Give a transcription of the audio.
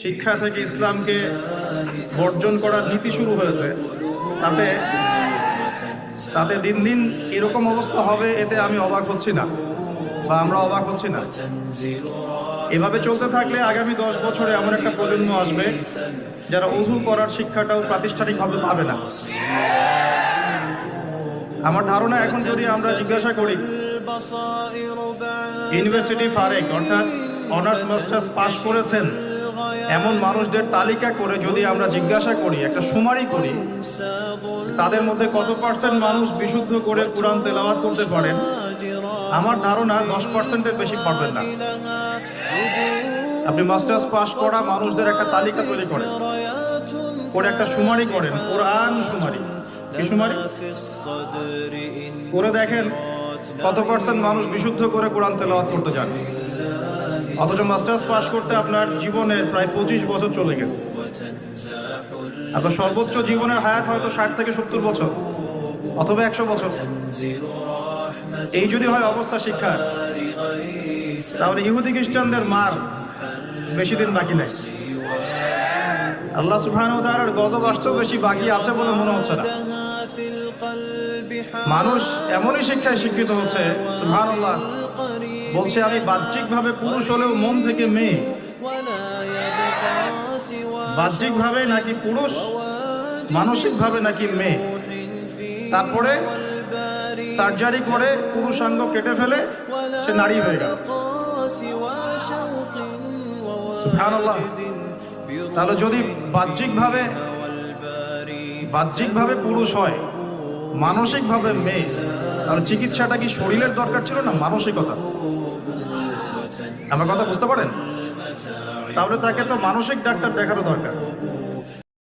শিক্ষা থেকে ইসলামকে বর্জন করার নীতি শুরু হয়েছে, তাতে তাতে দিন দিন এরকম অবস্থা হবে, এতে আমি অবাক হচ্ছি না বা আমরা অবাক হচ্ছি না। এভাবে চলতে থাকলে আগামী 10 বছরে এমন একটা প্রজন্ম আসবে যারা ওযু করার শিক্ষাটাও প্রাতিষ্ঠানিকভাবে পাবে না। আমার ধারণা, এখন যদি আমরা জিজ্ঞাসা করি ইউনিভার্সিটি ফারেক অর্থাৎ অনার্স মাস্টার্স পাশ করেছেন এমন মানুষদের তালিকা করে যদি আমরা জিজ্ঞাসা করি, একটা শুমারি করি, তাদের মধ্যে কত পার্সেন্ট মানুষ বিশুদ্ধ করে কুরআন তেলাওয়াত করতে পারেন, আমার ধারণা 10%-এর বেশি পারবেন না। আপনি মাস্টার্স পাশ করা মানুষদের একটা তালিকা তৈরি করেন, করে একটা শুমারি করেন, কোরআন শুমারি, কি শুমারি করে দেখেন কত পার্সেন্ট মানুষ বিশুদ্ধ করে কোরআন তেলাওয়াত করতে জানে। অথচ মাস্টার্স পাশ করতে আপনার জীবনের প্রায় 25 বছর চলে গেছে। আপনার সর্বোচ্চ জীবনের হায়াত হয়তো 60 থেকে 70 বছর অথবা 100 বছর। এই যদি হয় অবস্থা শিক্ষার, তাহলে ইহুদি খ্রিস্টানদের মার বেশি দিন বাকি নাই। আল্লাহ সুবহানাহু ওয়া তাআলার গজব আসতেও বেশি বাকি আছে বলে মনে হচ্ছে না। মানুষ এমনই শিক্ষায় শিক্ষিত হচ্ছে, সুবহানাল্লাহ, বলছে আমি বাহ্যিকভাবে পুরুষ হলেও মন থেকে মেয়ে। বাহ্যিকভাবে নাকি পুরুষ, মানসিকভাবে নাকি মেয়ে। তারপরে সার্জারি করে পুরুষাঙ্গ কেটে ফেলে সে নারী হয়ে গেল। সুবহানাল্লাহ। তাহলে যদি বাহ্যিকভাবে পুরুষ হয়, মানসিকভাবে মেয়ে, তাহলে চিকিৎসাটা কি শরীরের দরকার ছিল না মানসিকতা? আমার কথা বুঝতে পারেন? তাহলে তাকে তো মানসিক ডাক্তার দেখারও দরকার।